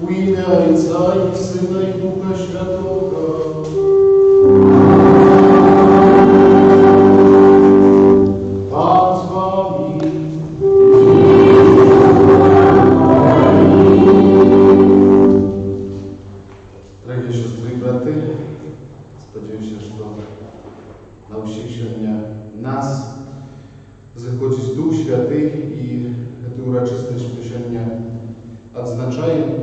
У ім'я Отця і Сина і Духа Святого. Пан з вами. Дорогі сестри і брати, сподіваюся, що на усіх сьогодні нас заходить Дух Святий і цю урочистость сьогодні відзначаємо,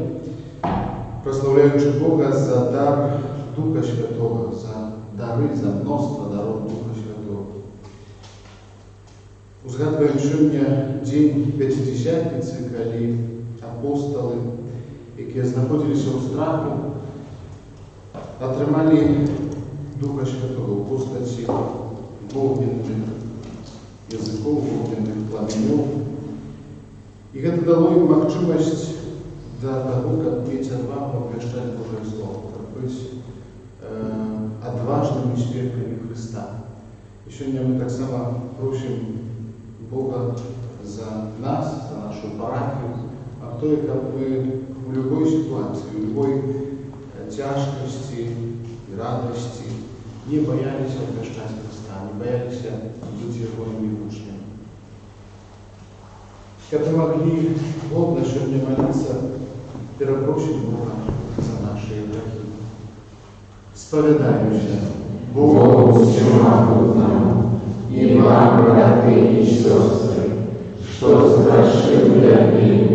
прославляючи Бога за дар Духа Святого, за дари, за мноство даров Духа Святого. Узгадуємо сьогодні День П'ятидесятниці, коли апостоли, які знаходилися у страху, отримали Духа Святого в постаті вогненних язиков, вогненних пламенів. І це дало їм можливість до того, как петь отвагу, обвещать Божие Слово, как быть отважными свидетелями Христа. И сегодня мы так само просим Бога за нас, за нашу парафию, а то и как бы в любой ситуации, в любой тяжкости и радости не боялись обвещать Христа, не боялись быть Его учениками. Как мы могли плотно сегодня молиться, перепросим Бога за наши грехи. Споведаемся Богу всемогутному и вам, братья и сестры, что согрешили ими,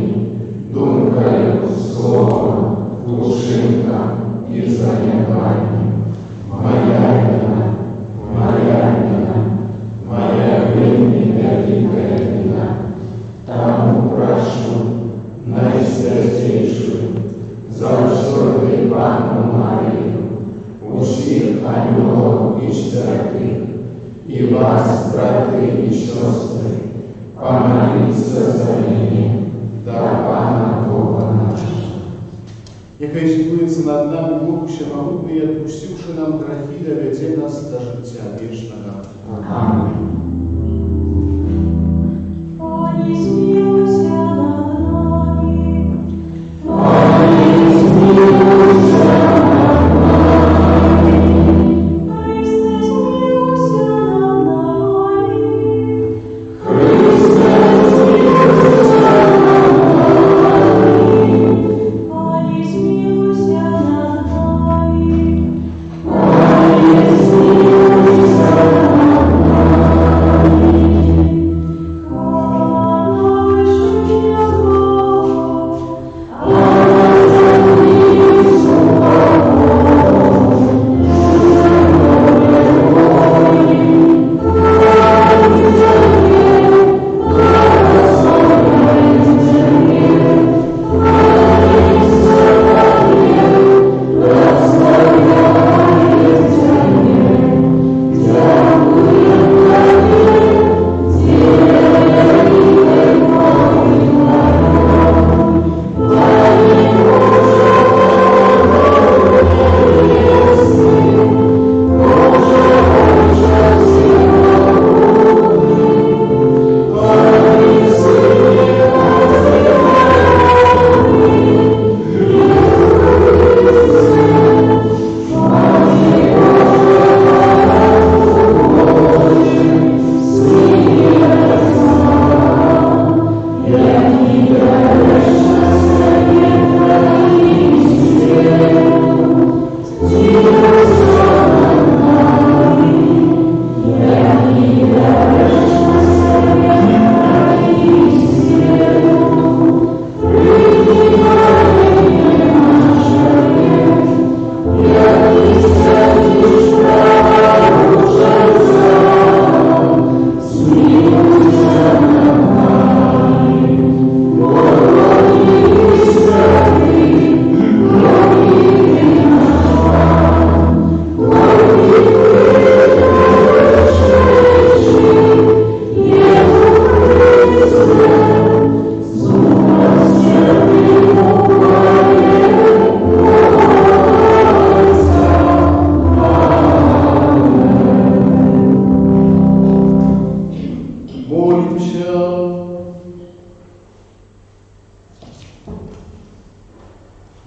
думкою, словом, глушинком и занятанием. Моя вина, моя великая вина. Тому прошу найсвятейшую, завжди Панну Марию, усіх ангелов і святих, і вас, брати і сестри, помоліться за мене до Пана Бога нашого. Яка зілується над нами Бог всемогутний, отпустивши нам грехи, доведе нас до життя вічного. Амінь.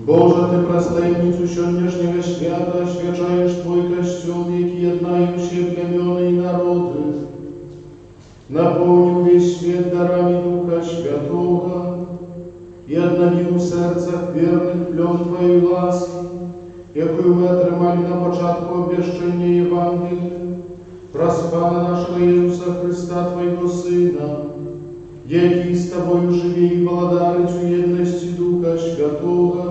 Boże, Ty przez tajemnicу siądnieżniego świata oświadczajesz Twój Kościół, wieki jednają się plemiony i narody. Napełnił wieś świat darami Ducha Świętego i odnowił w sercach wiernych plon Twojej łaski, jaką my otrzymali na początku obwieszczenia Ewangelii, przez Pana naszego Jezusa Chrysta, Twojego Syna, jaki z Tobою żyje i władary w jedności Ducha Świętego,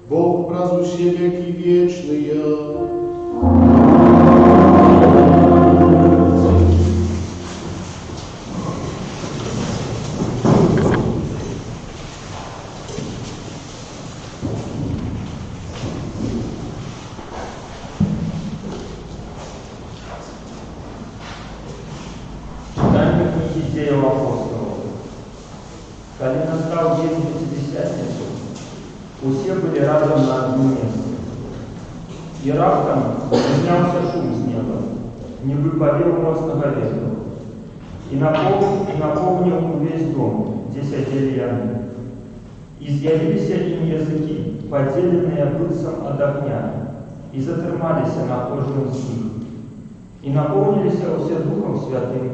Bóg przez u siebie, jaki wieczny ja. Czytanie kniги Dzieł Apostolów. Когда настал день Пятидесятницы, все были разом на одном месте. И раптом поднялся шум с неба, ніби повел мощного ветра, и наполнил весь дом, где сидели они. И з'явились им языки, поделенные быцем от огня, и затрымались на кожном з них. И наполнились все Духом Святым,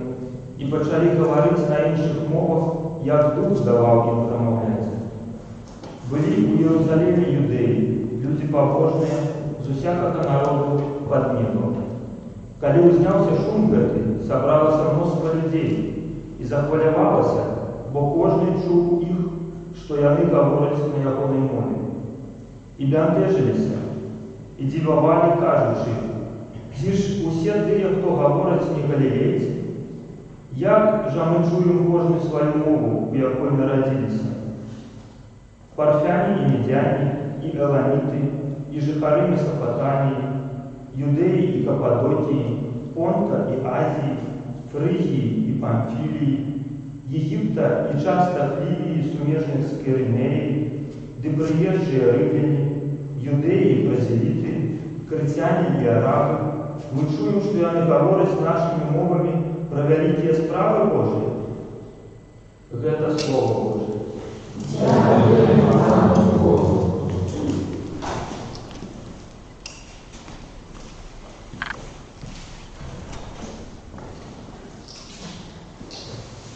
и почали говорить на інших мовах, як Дух давав їм промовляти. Были у Иерусалиме юдеи, люди побожные, з усякого народу под небом. Коли узнялся шум гэты, собралось множество людей, и захвалявалося, бо кожний чув їх, що яны говорять на ягоній мові. І бентежилися, і дивовали, кажучи, ці ж усе тыя, хто говорять не галілейці? Як же ми чуємо кожну свою мову, у якої народилися? Парфяне и медяне, и эламиты, и жихары Месопотамии, Юдеи и Каппадокии, Понта и Азии, Фригии и Памфилии, Египта и часто Ливии, сумежных с Киринеей, да приезжие римляне, Юдеи и бразилиты, критяне и арабы, мы чуем, что они говорят с нашими мовами про великие справы Божьи. Это Слово Божие. Дякуємо вам, Богу.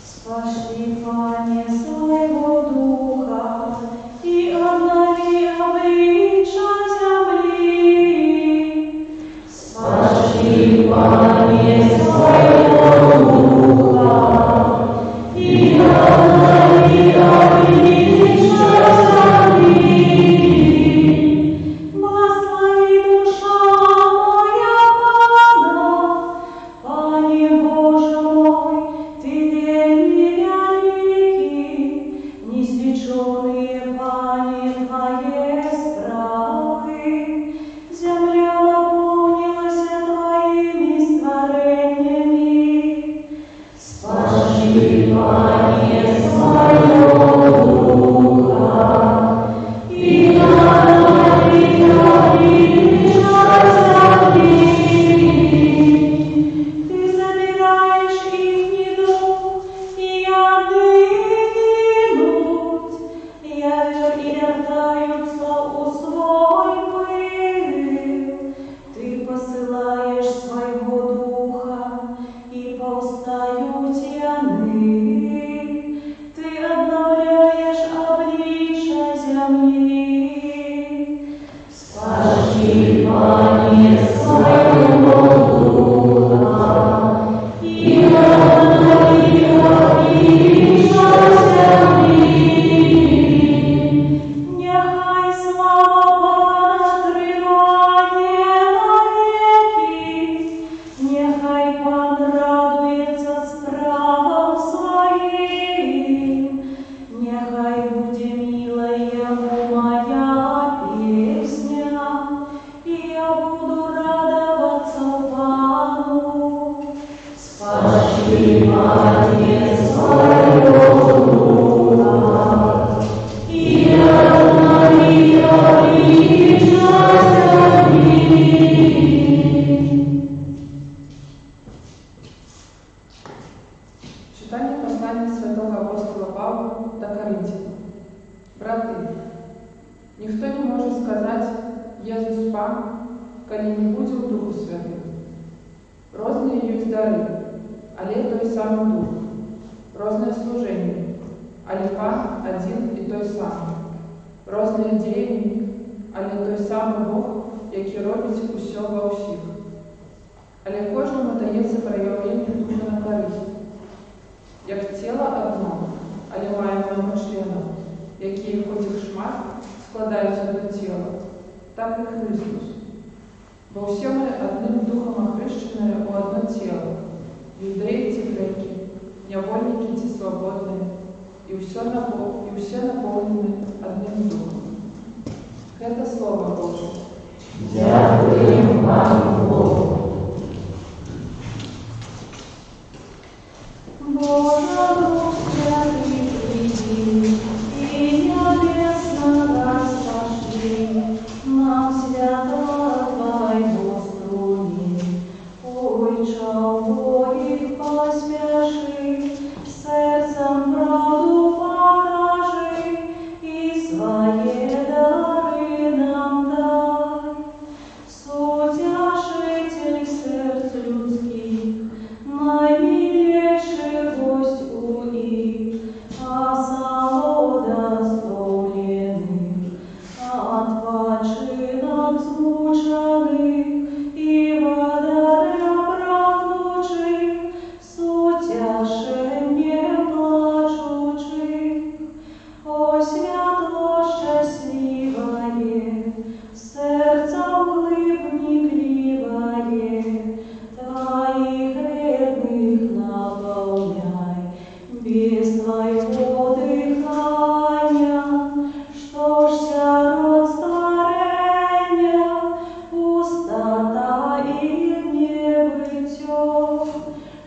Спошли, Пане, своего Духа, и обнови обличья земли. Спошли, Пане, своего Духа, и обнови обличья земли. Благослови душа моя Пана, Пане Боже мой, Ты дельный великий, несвеченные, Пане, Твоей справы. Земля наполнилась Твоими створениями. Спошли, Пане, своего Духа, и обнови обличья земли. Ты забираешь их дух, и яды гинут, явер и вертаются у свой пыл. Ты посылаешь своего духа, и повстают яны. Ты обновляешь обличья земли. Спошли, Пане, своего Духа, и обнови обличья земли. Нехай слава Пана триває навеки, нехай Пан радується справам своїм, нехай буде мила йому моя пісня, і я буду радоваться Пану. Спошли, Пане, своего Духа, и обнови обличья Ніхто не може сказати «Єсус Пан», коли не буде у Духу Святим. Розні є дари, але той самий Дух. Розне служення, але Пан один і той самий. Розні діяння, але той самий Бог, який робить усе во всіх. Але кожному дається проявлення Духа на користь. Як тіло одно, але має много членів, які, хоч і шмат, складаються до тіла, так і Христос. Бо всі ми одним Духом охрещені у одно тіло, юдеї ті греки, невольники ті свободні, і все наповнені одним Духом. Це Слово Боже. Дякуємо вам, Богу. Боже, Дух Святий, прийди, і небесного спошли, нам свята Твоего струни, Ойча Богих поспеши, сердцем правду покажи, и свои дары нам дай. Сутяшитель сердц людских, наимилейший гость у них, а самодостоленных, отпочинок змучених и благодаря правдучих, сутяшение плачучих. О, святло счастливое, сердцем глыб вникливое, Твоих верных наполняй, без Твоего дыхания, что ж род старения, пустота и небытие,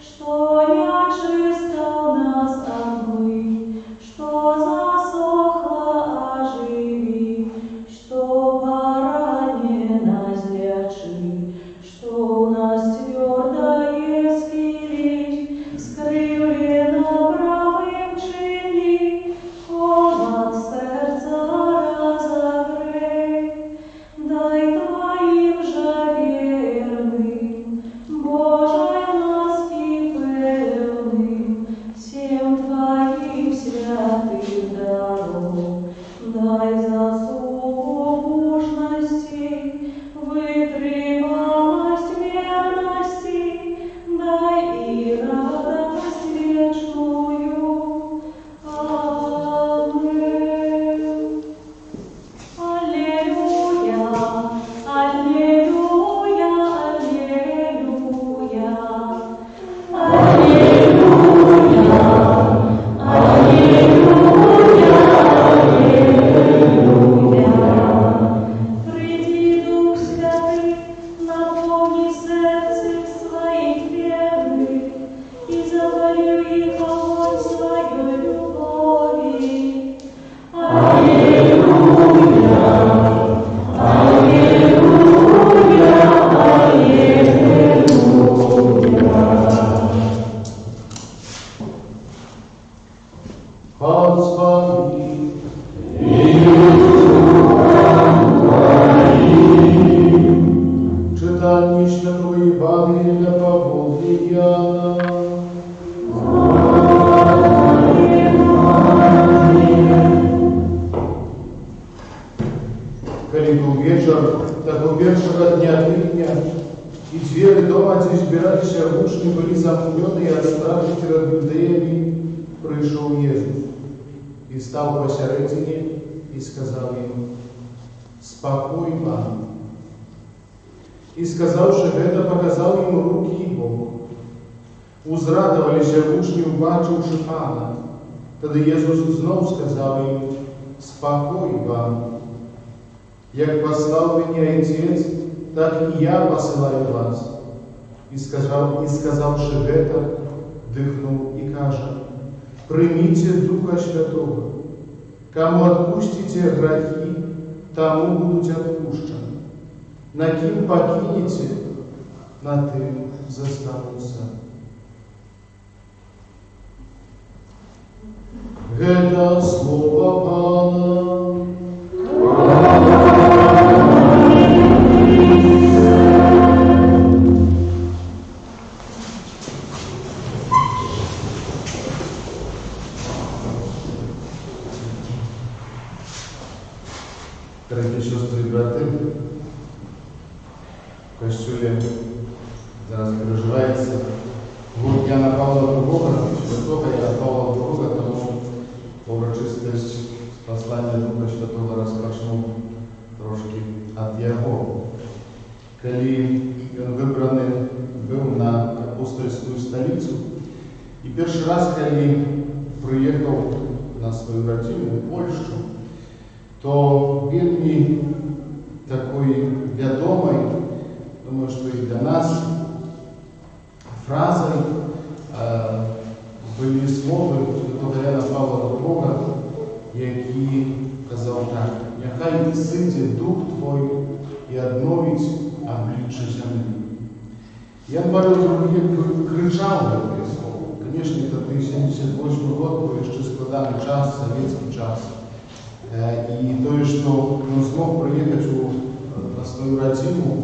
что нечисто нас обмыть, что засохло оживи, что поранено излечи, что у нас твердое скелеть, скривлено правым чини, холод сердца разогрей. Дай Твоим же верным, Божой ласки певным, всем Твоих святых даров, дай заслугу мужности, вытривалость верности, дай и радость вечную. Аминь. Аллилуйя, аллилуйя, аллилуйя. Аллилуйя, аллилуйя, аллилуйя. Приди, Дух Святый, наполни сердце своих верных и запали их огонь своей любови. Аллилуйя, аллилуйя, аллилуйя. Господи, читання Святого Євангелія по Богу Яна. Коли был вечер, так у першего дня тыдня, и двери дома, где збирались рабушни, были замкнены от страха перед юдеями, пришел Иисус и стал посередине и сказал им: «Спокой вам». И сказавши это, показал ему руки его. Узрадовались рабушни, убачивши Пана. Тогда Иисус знов сказал им: «Спокой вам. Як послал меня Отец, так и я посылаю вас». И сказавши это, дыхнул и каже: «Примите Духа Святого. Кому отпустите грехи, тому будут отпущены. На ким покинете, на тем застанутся». Это слово Пана. siostry i braty, w Kościele zaraz przeżywający głód Jana Pawła II, świętego Jana Pawła II, тому uroczystość послання Духа Świętego rozpoczną troszkę od Jego. Kiedy on wybrany był na apostolską stolicę i pierwszy raz, kiedy przyjechał na swoją rodzinę w Polsce, to wielmi takiej wiadomej, думаю, что и для нас фразой были слова святого Яна Павла II, які казав так: «Нехай сиде Дух Твой і обновить обличчя землі». Ян Павел II кричав на це слово. Конечно, это 1978 год, был еще складанный час, советский час. И то, что он смог приехать на свою родину,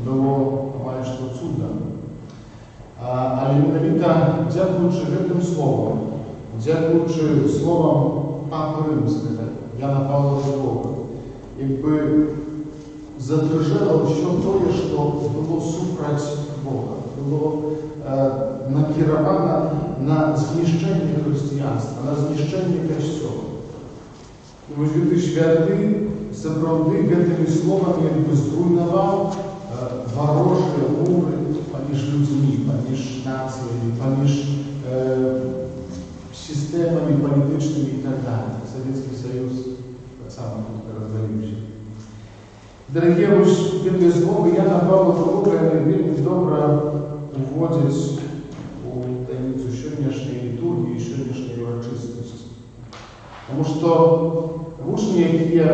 było майже що чудо. Але менавіта дзякуючы гэтым словам, дзякуючы словам Папы Рымскага, Яна Павла II, якби задрыжэла ўсё тое, што было супраць Бога, было накіравана на знішчэнне хрысціянства, на знішчэнне касцёла. І вось гэты святы сапраўды гэтымі словамі якби зруйнаваў ворожые муры поміж людьми, поміж нациями, поміж системами политическими и так далее. Советский Союз так само развалився. Дорогие, уж эти слова Яна Павла II вельми добро уводят у таїницю сьогоднішньої літургії і сьогоднішньої урочистості. Тому що учні, які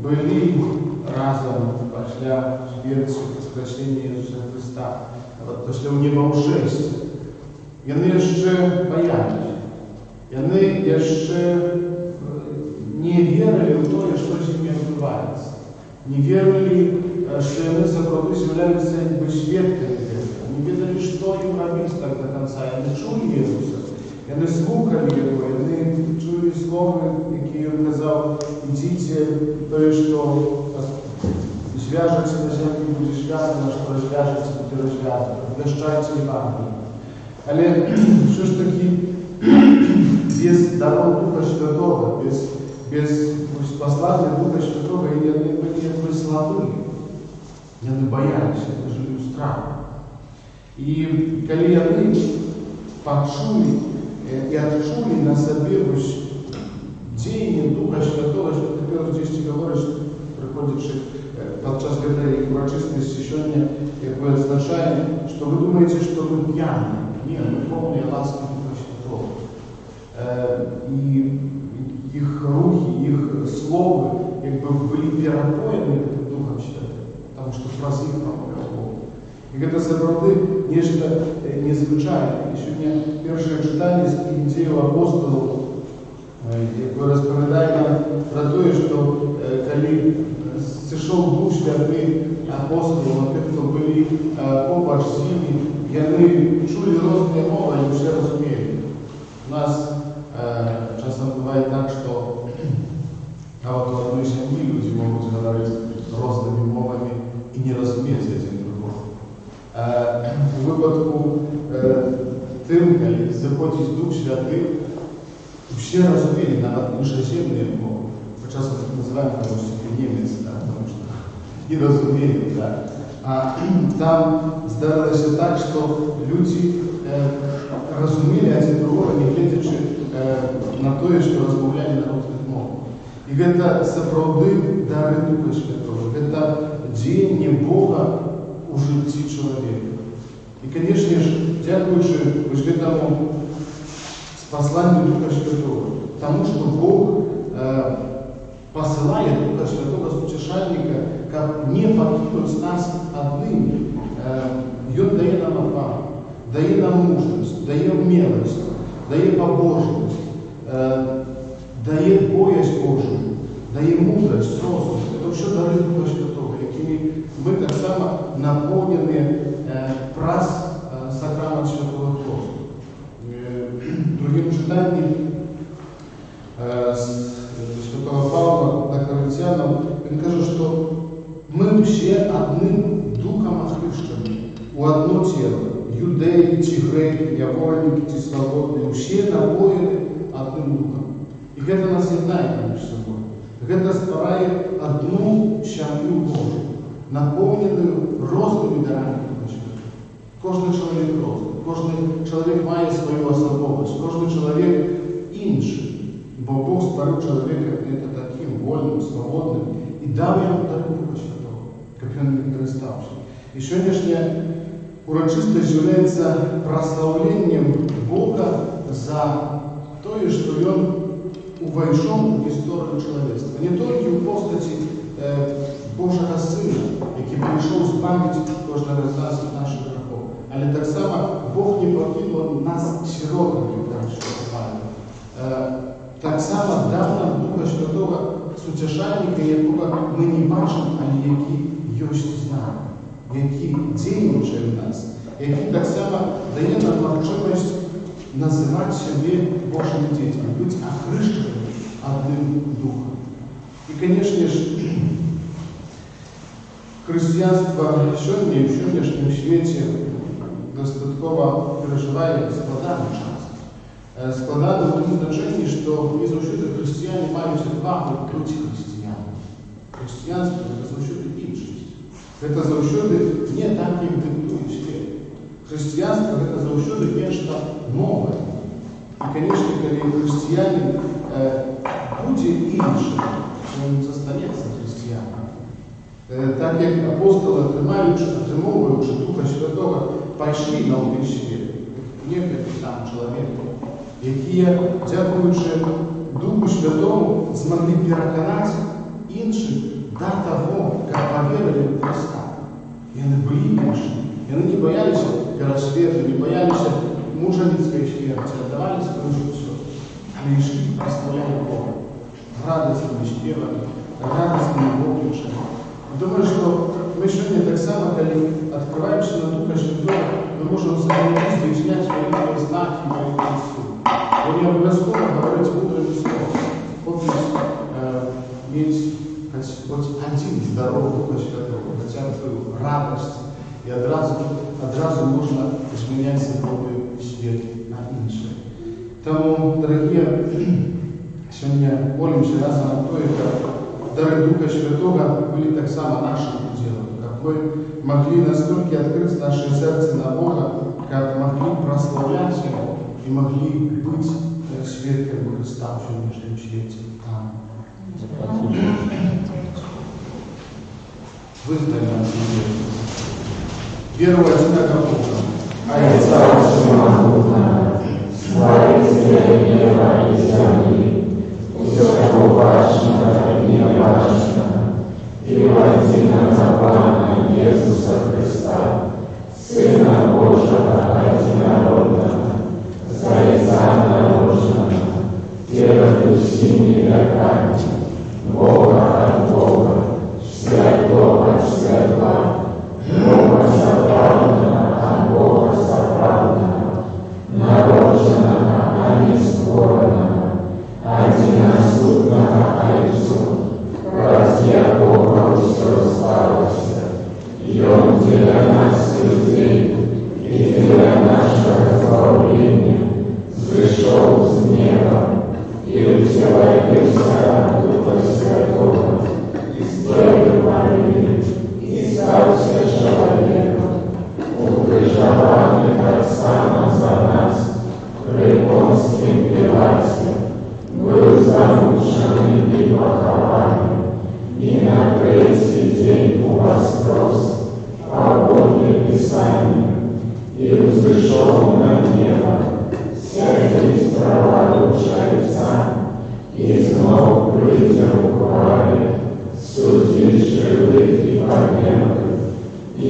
були разом після смерті воскресіння Ісуса Христа, після небожества, вони ще боялись. Вони ще не вірили в те, що з ними відбувається. Не вірили, що вони сапраўды з'являються якби свідками цього. Не відали, що їм робити так до кінця. Вони чули Ісуса, вони слухали Його, вони чули слова, які Він казав: «Ідіть, то, що зв'яжеться на землі, буде зв'язано, що розв'яжеться, буде розв'язано. Ввещайте Євангеліє». Але все ж таки без дару Духа Святого, без послания Духа Святого, они были слабы, они боялись, они жили в страхе. И когда они почули и отчули на себе деяние Духа Святого, что теперь здесь говорит, что приходит подчас этой урочистости сегодня, как означает, что вы думаете, что вы пьяные. Нет, мы полные ласки Духа Святого. И их рухи, их слова как бы были перепоены Духом Святым, потому что фразы их промовлял Бог. И это сапраўды нечто незвычайное. И сегодня первое читание из книги апостолов, как распоминает про то, что когда сошел Дух Святый апостолов, те, кто были побач с ними, они чули разные мовы, они все разумели. У нас часом бывает так, что в одной семье люди могут говорить разными мовами и не разуметь один другого. В выпадку тем, когда заходит Дух Святый, все разумели, навіть іншоземные мовы. Мы часто называем его немец, да, потому что не разумели, да. А там здарилося так, что люди разумели один другого, не глядячи на то, что розмовляли на русских мовах. И это сапраўды дары Духа Святого, это деяние Бога у житті человека. И, конечно же, дякуючи этому посланию Духа Святого, потому что Бог посылает Духа Святого с утешальника, как не покинуть нас одними. И Он дает нам отвагу, дает нам мужность, дает милость, дает побожность, дает боязнь Божию, дает мудрость, розум. Это все дары Духа Святого, якими мы так само наполнены праз сакрамент Святого Христа. В другим читании Святого Павла на Коринфянам, он каже, кажу, что мы все одним духом охрещены, у одно тело. Юдеи, ті греки, невольники, ті свободные, все напоены одним духом. И это нас єднає між собою. Это створяє одну сім'ю Божу, наповненою розними дарами Духа Святого. Кожен чоловік розний, кожен чоловік має свою особливість, кожен чоловік інший. Бо Бог створив чоловіка таким вольним, свободним і дав йому дар Духа Святого, як він не користався. І сьогоднішнє урочистость является прославлением Бога за то, что Он увойшел в историю человечества. Не только в постаті Божого Сина, який прийшов збавити кожного з нас від наших гріхів, але так само Бог не покинув нас сиротами, так само дав нам Духа Святого Сутішальника, якого ми не бачимо, але який є з нами, який діючий в нас, який так само дає нам можливість називати себе Божими дітьми, бути охрещеними одним Духом. І, звісно ж, християнство сьогодні в сьогоднішньому світі достатково переживає складаний час. Складаний в тому значенні, що не завжди християни мають відвагу проти християн. Християнство – це завжди іншість. Це завжди не так, як диктує світ. Християнство – це завжди нечто нове. І, звісно, коли християнин буде іншим, він зостається християном. Так як апостоли, отримуючи Духа Святого, пішли на новий світ. Некоторі там чоловіки, які, дякуючи Духу Святому, змогли переконати інших до того, як повірили в Христа. І вони були іншими. І вони не боялися пересвіту, не боялися мученицької смерті, отдавали своє життя. Вони йшли, прославляли Бога радостными спевами, радостными воплищами. Думаю, что мы сегодня так само, когда открываемся на Духа Святого, мы можем заговорить, выяснять свои знаки, мои концы. Но не обовязково говорить мудрыми словами. Иметь хоть один здоровый Духа Святого, хотя бы радость, и одразу можно изменять здоровый свет на инший. Тому, дорогие, сегодня молимся разом о том, как дары Духа Святого были так само нашим делом, как мы могли настолько открыть наше сердце на Бога, как могли прославлять Его и могли быть свидетелями Христа в сегодняшнем свете. Аминь. Вызнай нас веру в одинако Бога, а и Царство славите неба и земли, все важно и неважно, и единого Иисуса Христа, Сына Божьего одинородного, за Отца нароженного, первый всеми веками, Бога от Бога, Святого от Святого, Бога соправданного от Бога соправданного, народженного, а не створенного, одиносутного Отцу, ради Бога все сталося, и Он для нас людей и для нашего избавления пришел с неба и утеловился от Духа Святого, из Девы Марии, и стался человеком, укрыжованный Отцом за нас, при Понтском Пилате, был замучен и похован, и на третий день воскрес по Божьему Писанию, и взошел на небо, сядет праворуч Отца, и снова придет в хвале, судить живых и померков, и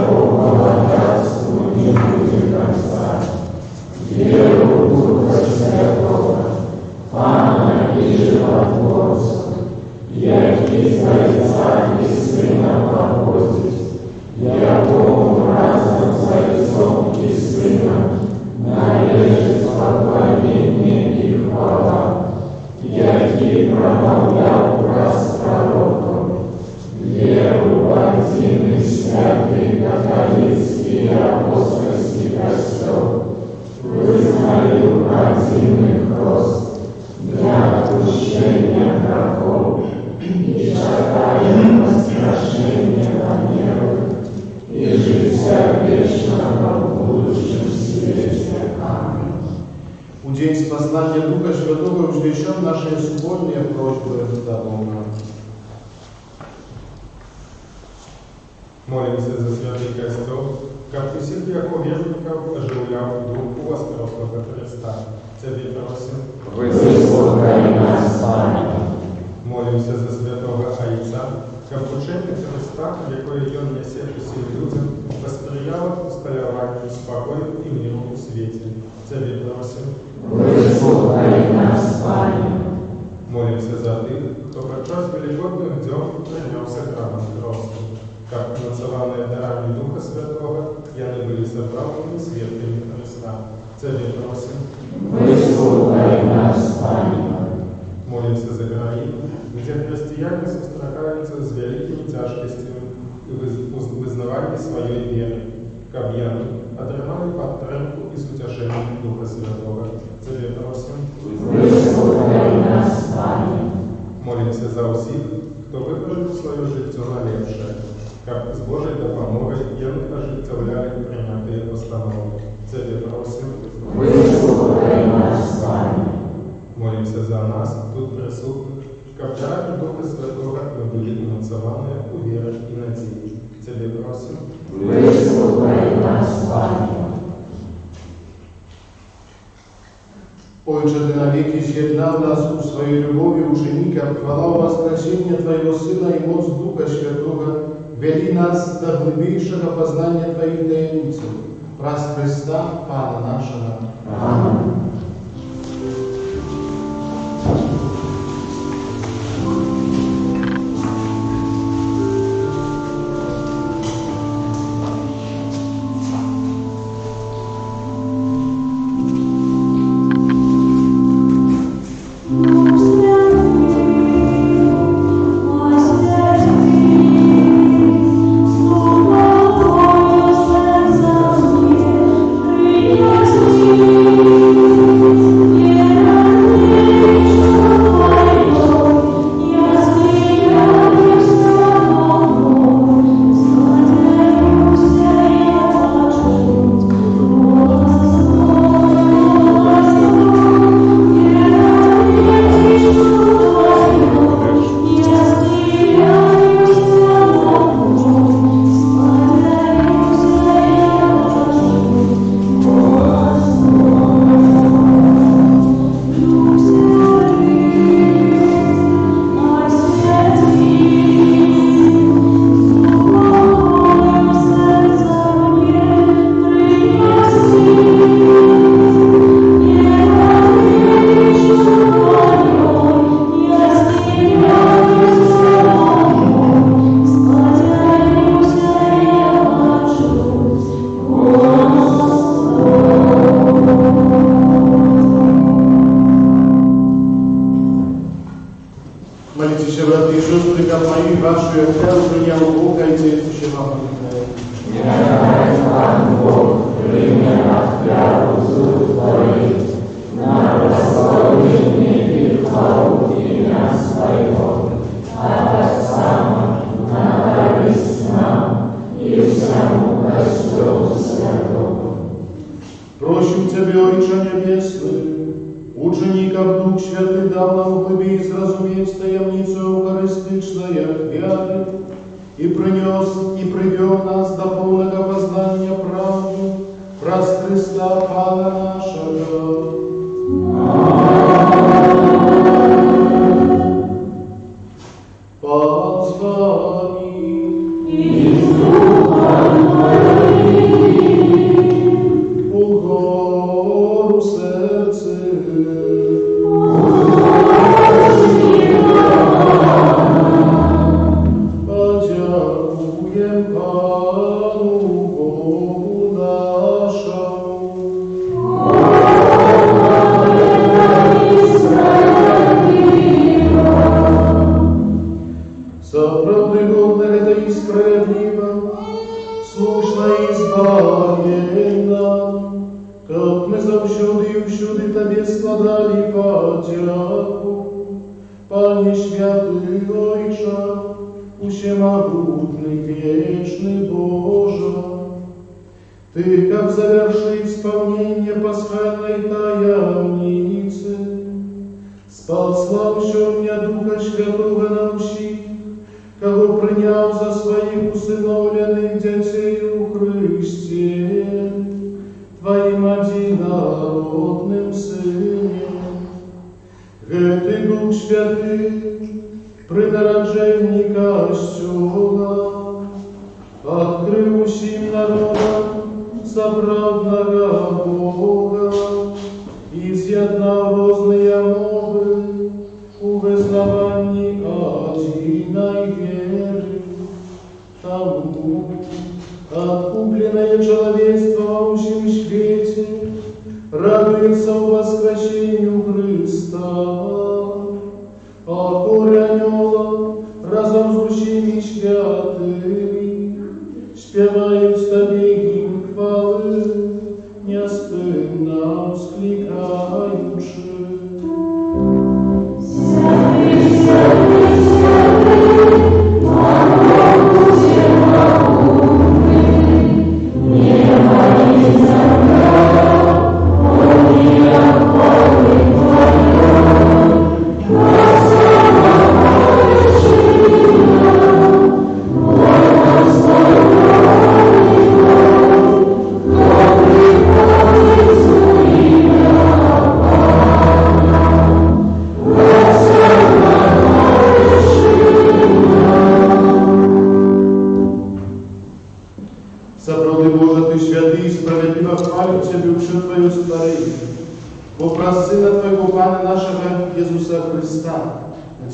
Бога царству не будет конца. Веру в Духа Святого, Пана и Животворца, який за Отца и Сына походит, якому разом за Отцом и Сыном належит поклонение и хвала, який промовлял праз пророков, Святый католический и апостольский престол, вызнаю один хрост для отпущения грехов и шагаю на страшение манеры и життя вечного в будущем свете. Аминь. У день спаслания Духа Святого возвещен наши субботние просьбы до Бога. Молимся за Святый Костел, как у всех его верников оживлял Дух воскресного Христа. Тебе просим. Выслухай нас, Пане. Молимся за Святого Отца, как учение Христа, якое он несет всем людям, восприяло усталевание, спокою и миру в свете. Тебе просим. Выслухай нас, Пане. Молимся за тех, кто под час великодных дел принялся храмом Христу. Как нацелованные дарами Духа Святого, и они были собраны святыми Христа. Тебе просим. Выслухай нас, Пане. Молимся за краину, где христиане состракаются с великими тяжкостями и вызнавали своей веры. Как яны отримали подтримку и с утешением Духа Святого. Тебе просим. Выслухай нас, Пане. Молимся за всех, кто выбрал свое життя на лепшее, как с Божьей допомогой яны оживляли принятые постановки. Тебе просим. Выслухай нас, Пане. Молимся за нас, тут присутных, как дарами Духа Святого мы были умацованы у веры и надежде. Тебе просим. Выслухай нас, Пане. Ojcze, Ty na wieki zjednał nas u swojej любові ученика, хвала воскресения Твоего Сына и моц Духа Святого, вели нас до глубейшего познания Твоих таинств. Праз Христа, Пана нашего. Аминь. Za prawdy godne i sprawiedliwe, слушна і збавлена, как ми завсюди і всюди Тобі складали подяку. Пане святий Ойче, усемогутний, вечный Боже, Ты, как заверши исполнение пасхальной таямницы, спасла все мне Духа Святого научи, кого принял за своих усыновленных детей у Христе, Твоим одинародным Сыне. Гэты Дух Святый, при народженні Костюла, открыл усім народам справдного Бога і з'єднав розные мови у визнаванні одиной веры. Тому откупленное человечество во всем свете радуется в воскресению Христа, а хоры анёла разом з усіми святыми спевают Тобі гімн хвали, неспинно вскликаючи. Сапраўды, Божа, Ты святы і справедливо хвалю Тебе ўсё Твоё створение. Попраз Сына Твоего Пана нашего Иисуса Христа,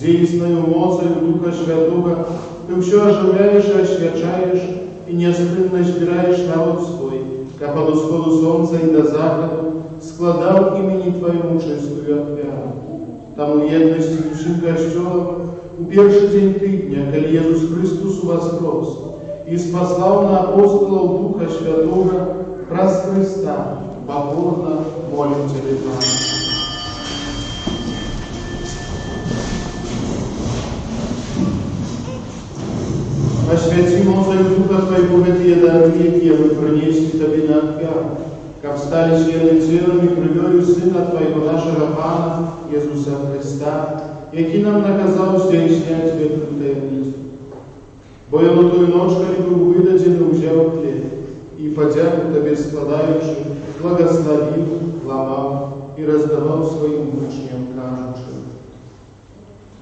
деятельною моцою Духа Святого, Ты все оживляешь и освячаешь, и неоспинно збираешь народ свой, как от усходу солнца и до заходу, складав имени Твоему чистую отвяру. Там у едности всім Костюлом у перший день тыдня, коли Иисус Христос воскрес, и спаслал на апостолов Духа Святого праз Христа, покорно молим Тебе, Пане. Освяти мозою Духа Твоего эти дары, какие мы принесли Тебе на отвяру, как стали святым телом и кровью Сына Твоего, нашего Пана Иисуса Христа, який нам наказал здійснять святу таємницю. Бо я на тую ночь, коли був видадений, узяв хліб, і подяку Тобі складаючи, благословив, ламав і роздавав своїм учням, кажучи: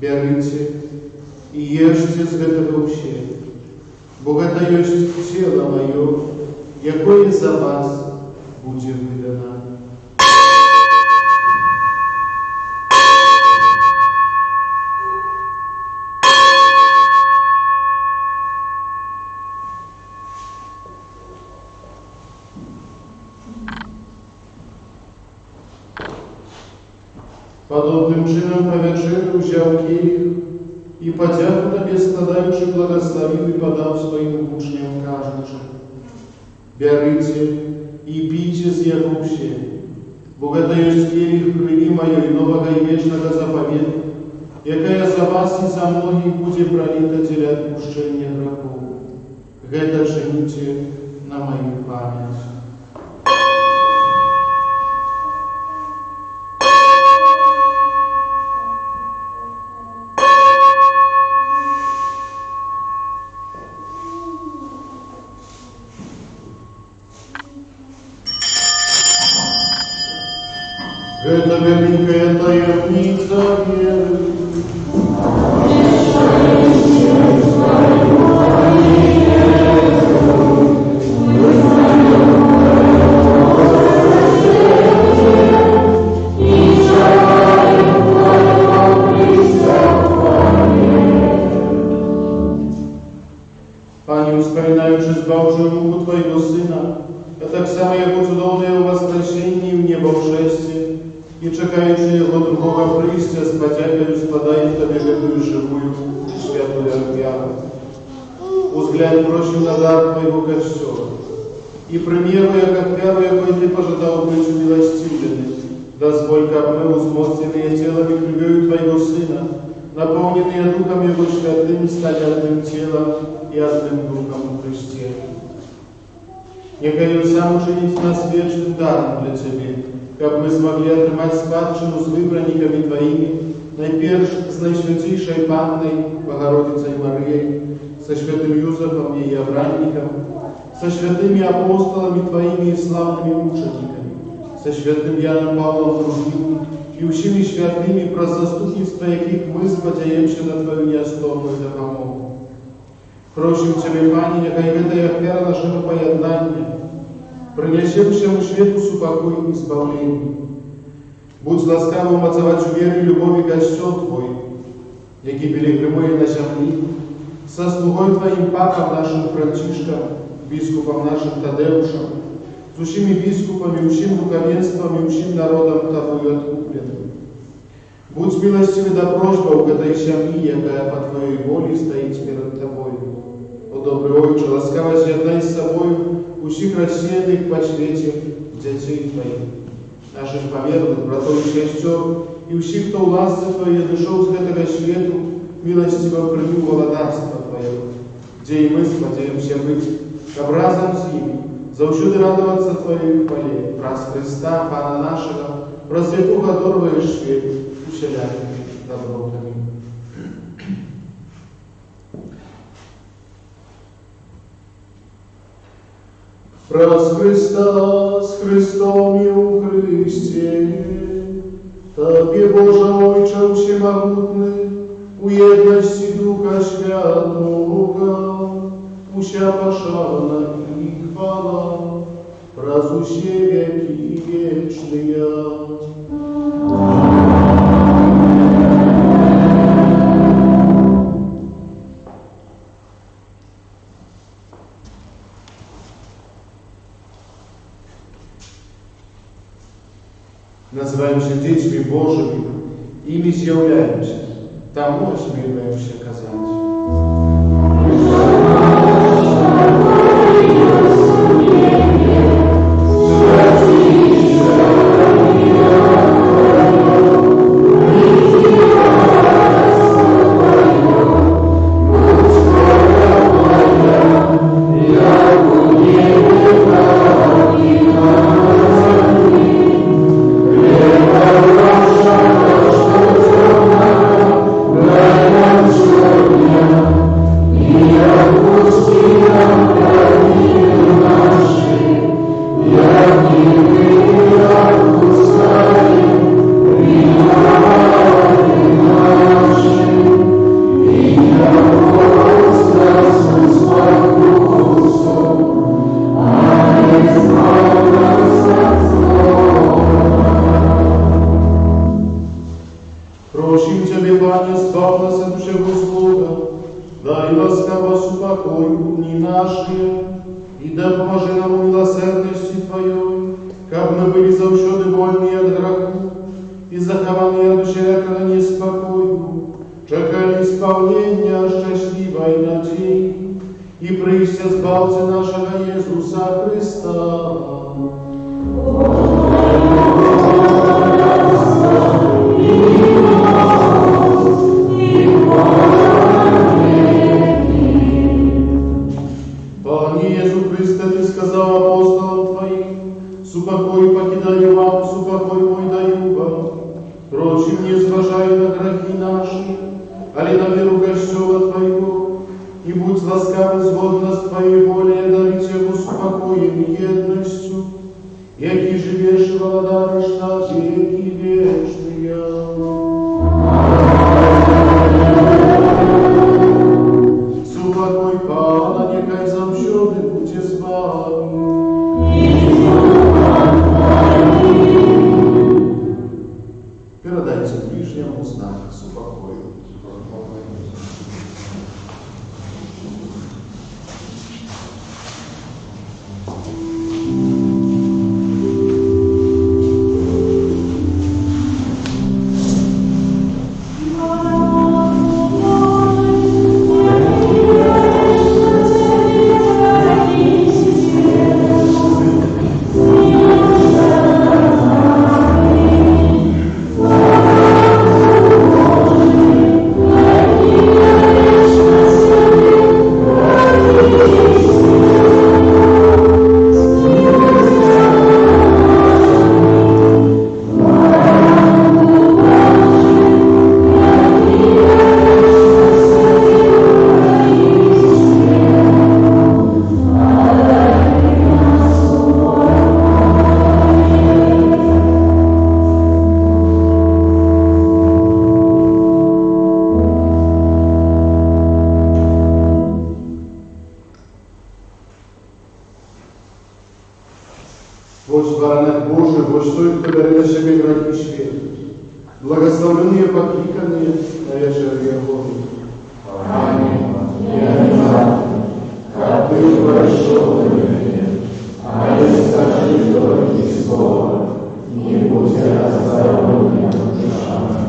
берите і ешьте з гэтага ўсе, бо гэта ёсць тело маё, якое за вас будзе выдано. Подобным чином по вечеру взял келих и подяку Тобі складаючи, благословил и подал своим учням, кажучи: берите и пейте з яго все, бо гэта ёсць келих крови моей нового и вечного заповеду, якая за вас и за многих будет пролита для отпущения грехов. Гэта чините на мою память. Это великая таємниця веры. Пане, успоминаючи збавчую муку Твоего Сына, а так само Его чудовное воскрешение в небовшестве, и чекаючи Его другого прийстя, з подякою складаємо Тобі гэтую живую і святую отвяру. Взглянь, просим на дар Твоего Костела, и прими его, як офяру, якой Ты пожадал быть умилостивленный. Дозволь, как мы, узмостенные телами кровью Твоего Сына, наполненные Духом Его Святым, стали одним телом и одним Духом в Христе. Нехай Он сам учинит нас вечным даром для Тебе, как мы смогли отримать спадщину с выбранниками Твоими, найперш с Найсвятейшей Панной, Богородицей Марией, со святым Юзефом и Авраамником, со святыми апостолами Твоими и славными мучениками, со святым Яном Павлом II и всеми святыми, про заступництво яких мы сподяемся на Твою неоступную допомогу. Просим Тебе, Пани, нехай эта офера нашего поєднання принесе всему свету супокой и избавление. Будь ласкавым умацовать у веры и любови Костел Твой, який пилигримує на землі, со слугой Твоим Папом нашим Францишком, бискупом нашим Тадеушем, с усими бискупами, усим духовенством и усим народом Тобою откупленным. Будь милостивый до просьба у этой земли, якая по Твоей воле стоит перед Тобою. О добрый Отче, ласкаво з'єднай з собою усіх рассеянных по свете детей Твоих, наших померлых братов и сестер, и всех, кто в ласке Твоей дошел с этого свету, милостиво прими володарство Твое, где и мы сподеемся быть образом с ними, завсюди радоваться Твоей хвале, праз Христа, Пана нашего, про святого дорваешь свет, усялякими добротами. Праз Христа, с Христом и у Христе, Тобі, Боже Отче всемогутний, у єдності Духа Святого, уся пошана и хвала, праз усе веки вечные. Называемся детьми Божьими, ими з'являемся, тому осмеливаемся казать. Просим Тебе, Пане, избав нас от всего злого, дай ласкаво супокой дни наши, и да поможи нам в милосердности Твоей, как мы были завсёды вольны от греху и захованы от всякого неспокою, чекали исполнения счастливой надеи и прийстя Збавцы нашего Иисуса Христа. Пане Иисус Христе, Ты сказал апостолам Твоим, супокой покидаю вам, супокой мой даю вам. Прочим, не зважай на грехи наши, али на веру Костела Твоего, и будь ласкавый згодно с Твоей волей дарить Его супокоем и едностью, яки живешь и владаришь на веки вечные. Супокой Пана, нехай завсёды будьте с вами. Передайте ближнему знак супокою. Божь баранах Божий, Божь той, кто бере на себе грехи свет. Благословенные покликанные на вечере Божий. Аминь. Я не знаю, как ты прошел меня, а я скажи только слово, не будь разорванным душам.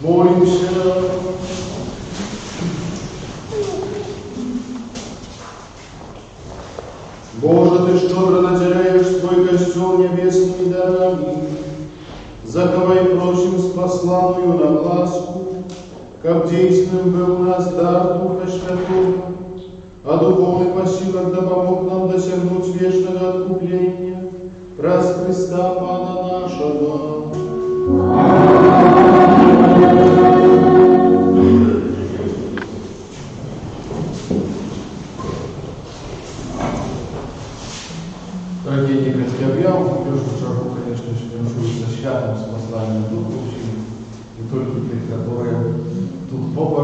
Молимся. Боже, Ты щедро наделяешь Твой костел небесными дарами, заковай прочим спасланную нам ласку, как действенным был у нас дар Духа Святого, а духовный посилок да помог нам досягнуть вечного откупления, праз Христа Пана нашего.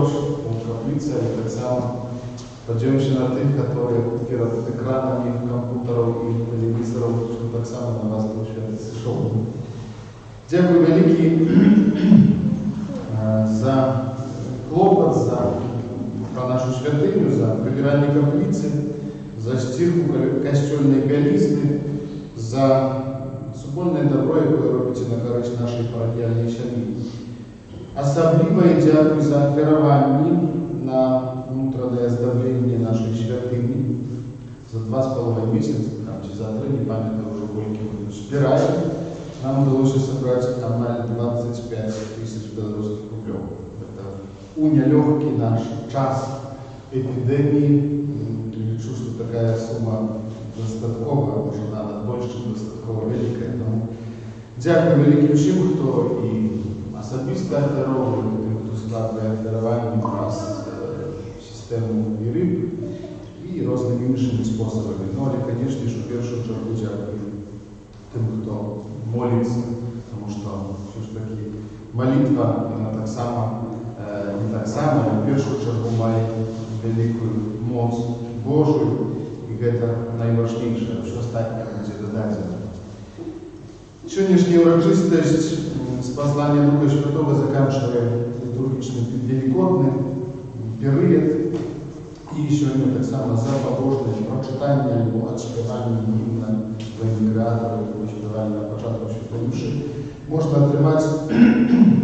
побач у капліцы, але таксама падзеўся на тых, которые перад экранамі кампутараў і тэлевізараў, што таксама на вас быў святы сышоў. Дзякуй вялікі за клопат, за про нашу святыню, за прыбіранне капліцы, за сцірку касцёльнай бялізны, за супольнае добро, якое робіце на карысць нашай парафіяльнай сям'і. Асаблівае дзякуй за ахвяраванні на внутранае аздабленне нашай святыні. За 2,5 месяца, ці за 3, не памятаю ўжо колькі мы збіраем, нам удалося сабраць амаль 25 000 беларускіх рублёў. Это у нялёгкі наш час эпідэміі. Лічу, што такая сума дастаткова, можа нават больш, чым дастаткова вялікая. Таму дзякуй вялікім усім, хто і асабіста ахвяроўвае, тым, хто складвае ахвяраванні праз сістэму ВІРИП і рознымі іншымі спосабамі. Ну, але, канешне ж, у першую чаргу дзякуй тым, хто моліцца, тому што ўсё ж такі малітва, яна таксама, не таксама, але ў першую чаргу мае вялікую моц Божую, і гэта найважнейшае, ўсё астатняе будзе дададзена. Сённяшняя урачыстасць з паслання Духа Святого заканчвае літургічны велікодны перыяд, і сёння таксама за пабожнае прачытанне альбо адспяванне гімна сваім крэатарам, якое спявалі на пачатку святаюшы, можна атрымаць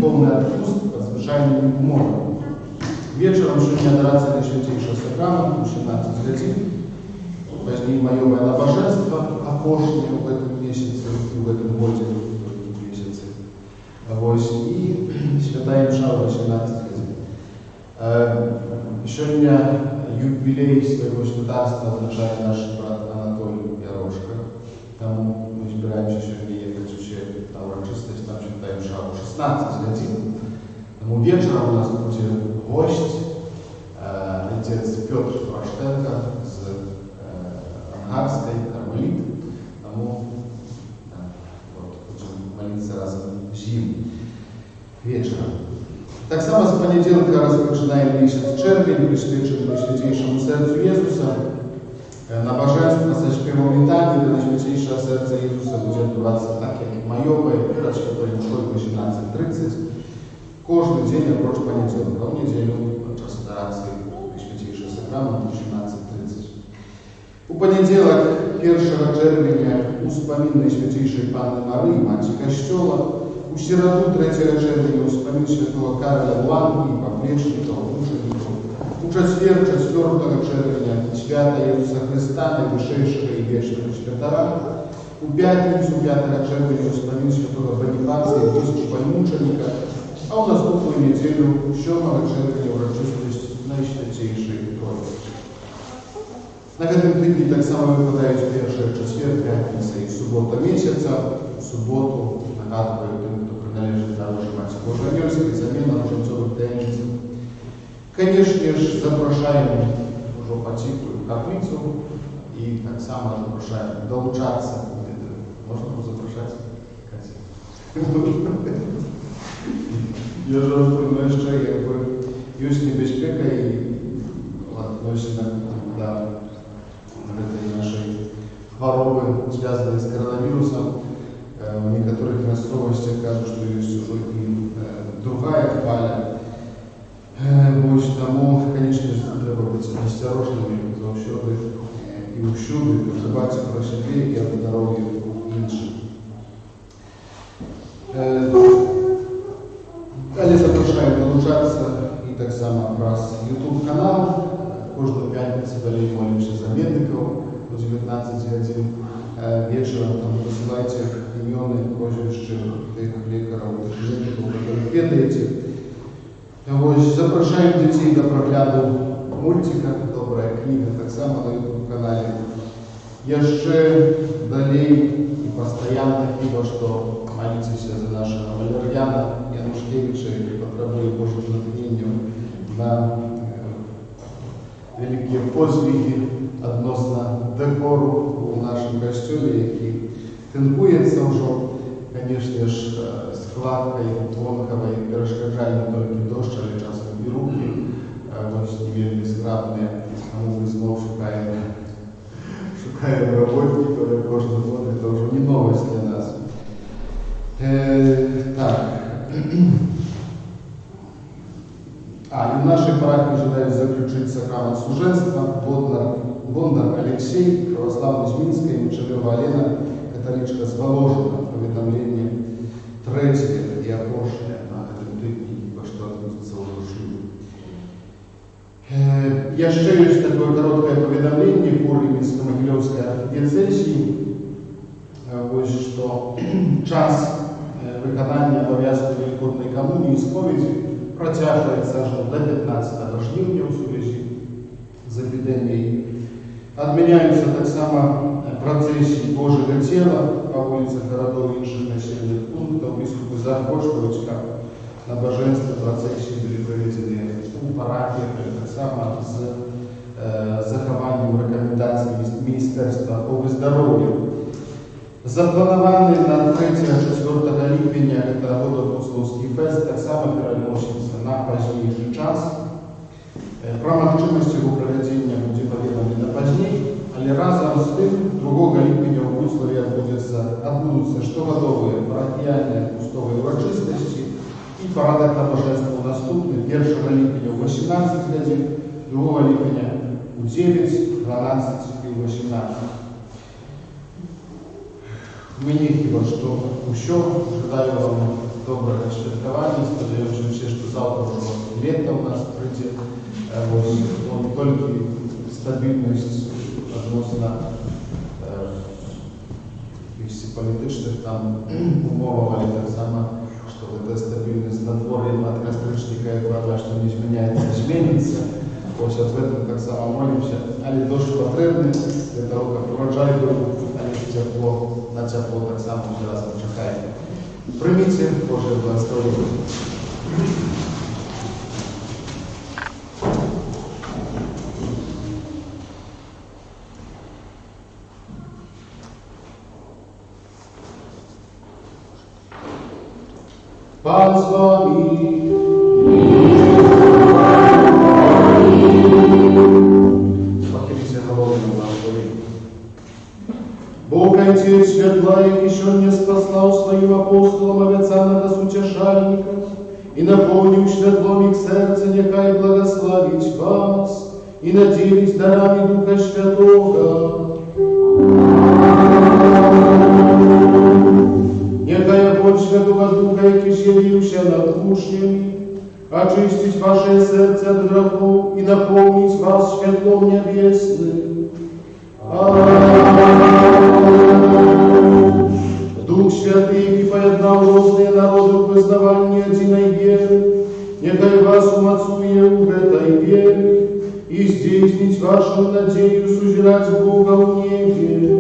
поўны адпуст пад звычайнымі умовамі. Вечером сёння адорацыя Найсвяцейшага сакраменту, 17 гадзін, пазней маёвае набажэнства, апошняе ў гэтым месяцы, у гэтым годзе, месяцы. Вось, і святая імша ў 18 гадзін. Сёння юбілей свайго святарства азначае наш брат Анатолій Ярошка. Таму мы збіраемся сёння ехаць усе на урачыстасць, там святая імша ў 16 гадзін. Таму вечарам у нас будзе гость, отец Петр Паштенко з Ангарской, кармелит. Тому будем молиться разом з ним вечером. Так само з понеділка розпочинаємо місяць червень, присвячений Найсвятейшому серцю Єсуса. Набаженство со співом літання до Найсвятейшого серця Єсуса буде відбуватися так, як і майове, перед Святою Мшою 18:30. Кожен день, апроч понеділка, в неділю час адорації Найсвятейшого сакраменту 18:30. У понеділок, 1 червня, успомин Найсвятейшей Панны Марии, Матери Костела. У середу, 3 червня, успомин святого Кароля Бланки, поплечников, мучеников. У четверг, 4 червня, свята Иисуса Христа, наивысшего и вечного святора. У пятницу, 5 червня, успомин святого Бонифация, епископа и мученика. А у наступную неделю, 7 червня, урочистость Найсвятейшей Троицы. На гэтым тыдні таксама выпадаюць першая чацвер, пятніца і субота месяца. У суботу нагадваю тым, хто прыналежыць да Божай Маці Божанёльскай, замена ружанцовых таямніцаў. Канешне ж, запрашаем ужо паціхую капліцу і таксама запрашаем далучацца. Можна было запрашаць? Каця. Я жартую, но яшчэ ёсць небяспека і адносінах да этой нашей хворобы, связанной с коронавирусом. В некоторых местностях кажется, что есть уже и другая хваля. Тому, конечно, треба быть осторожными завсёды и усюды, подбать про себе и об здоровье інших. Далее запрошаем долучаться и так само раз YouTube-канал. Кожную пятницу далее молимся за медиков о 19 годин вечером. Там посылайте имёны, прозвища тых лекараў, тых медиков, которых ведаете. Запрошаем детей до прогляду мультика «Добрая книга», так само на YouTube-канале. Яшчэ далей и постоянно хіба, что молитесь за нашего Валерьяна Янушкевича, и потребує Божьего натхнення на великие подвиги относно декору у нашем костюле, який тынкуецца ўжо, конечно ж, складкой тонкой, перешкаджальной только дождь, але часом и руки. незграбні, кому ми знову шукаємо роботників кожен год, це вже не новость для нас. Так. И в нашей парафии ожидает заключить сакрамент служенства Бондар Алексей, православный из Минска, и Мочалева Алена, католичка с Воложина, поведомление 3 и опрошення на этом тижні, во что относится уже шлюб. Я ще есть такое короткое поведомление по Минско-Могилевской архидиецезии, вот что час виконання обов'язку Великодної комунії і сповіді протягується аж до 15 жнивня у зв'язку з епідемією. Відміняються так само процесії Божого тіла по вулицях городов і інших населених пунктів. Біскупи Заргошковичка набоженства процесії були проведені у парафіях, так само з захованням рекомендацій Міністерства охорони здоров'я. Запланований на 3-4 липня это Водоапостольский фест, так само переноситься на поздніший час. Про можливість його проведення буде повідомлено пізніше, але разом з тим 2 липня в Буславі відбудуться щогодові парафіяльні пустові урочистості і парадок набожества наступний 1 липня в 18 годин, 2 липня у 9, 12 і 18. Мені хіба що що, желаю вам доброго святкування, сподіваємося, що завтра вже літо у нас прийде, тільки стабільність відносно політичних там умов, але так само, що эта стабільність надвор'я от костричника і кладла, що не зміняється, зміниться. Ось в этом так само молимся, але дощ потрібний для того, як урожай був, але тепло, на тепло так само вже раз чекає. Прийміть Боже благословення. Пан з вами. Бог Отец светла, еще не спаслал своим апостолам обещанного утешальника, и наполнил светлом их сердце, нехай благословить вас, и наделить дарами Духа Святого. Нехай огонь Святого Духа, и киселився над учнями, очистить ваше сердце от грехов и наполнить вас светлом небесным. Дух Святый, и поеднал разные народы в вызнавании единой веры, нехай вас умацує в этой вере, и здійснить вашу надею сузирать Бога в небе.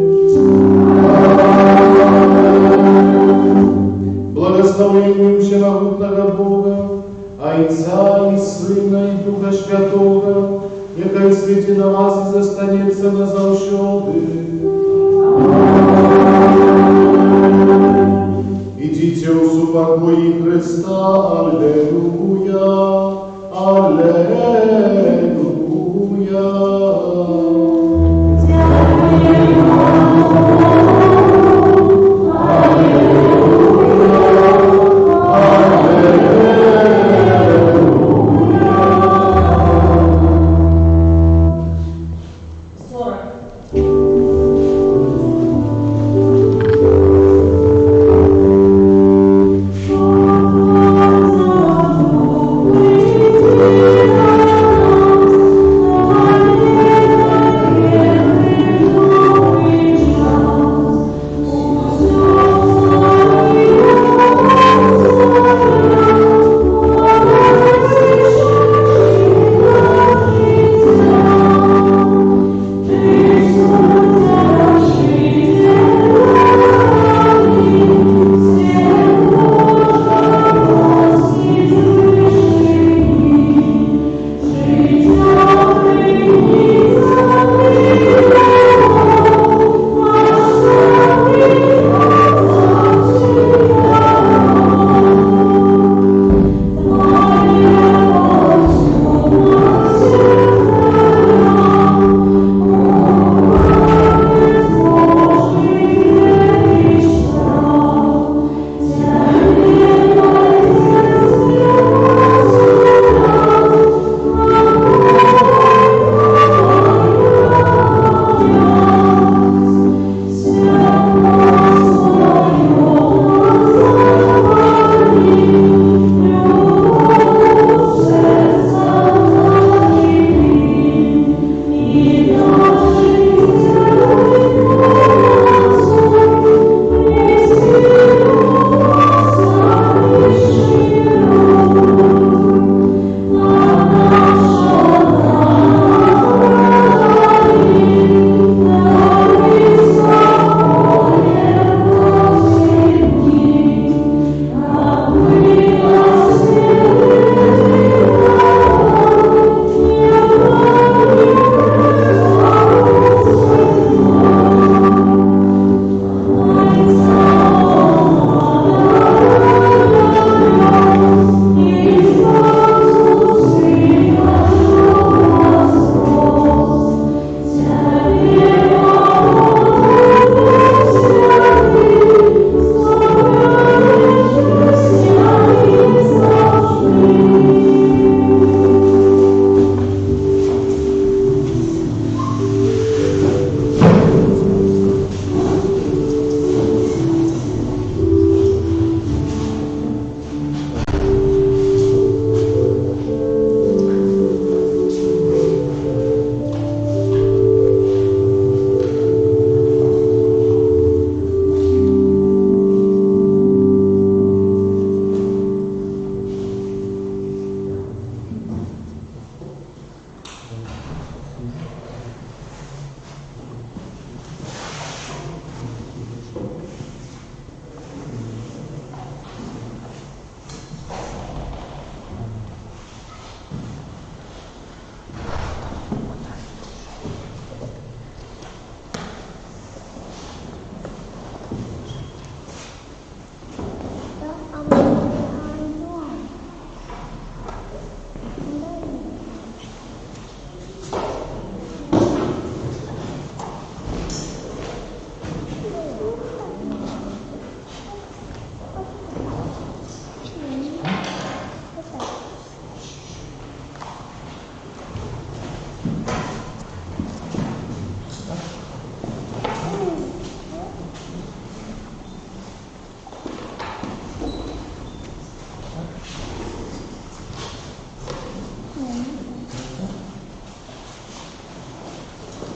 Благословением всемогутного Бога, Отца и Сына и Духа Святого, нехай світі на вас і застанеться назавжди. Ідіть у супокої Христа, аллилуйя, аллилуйя.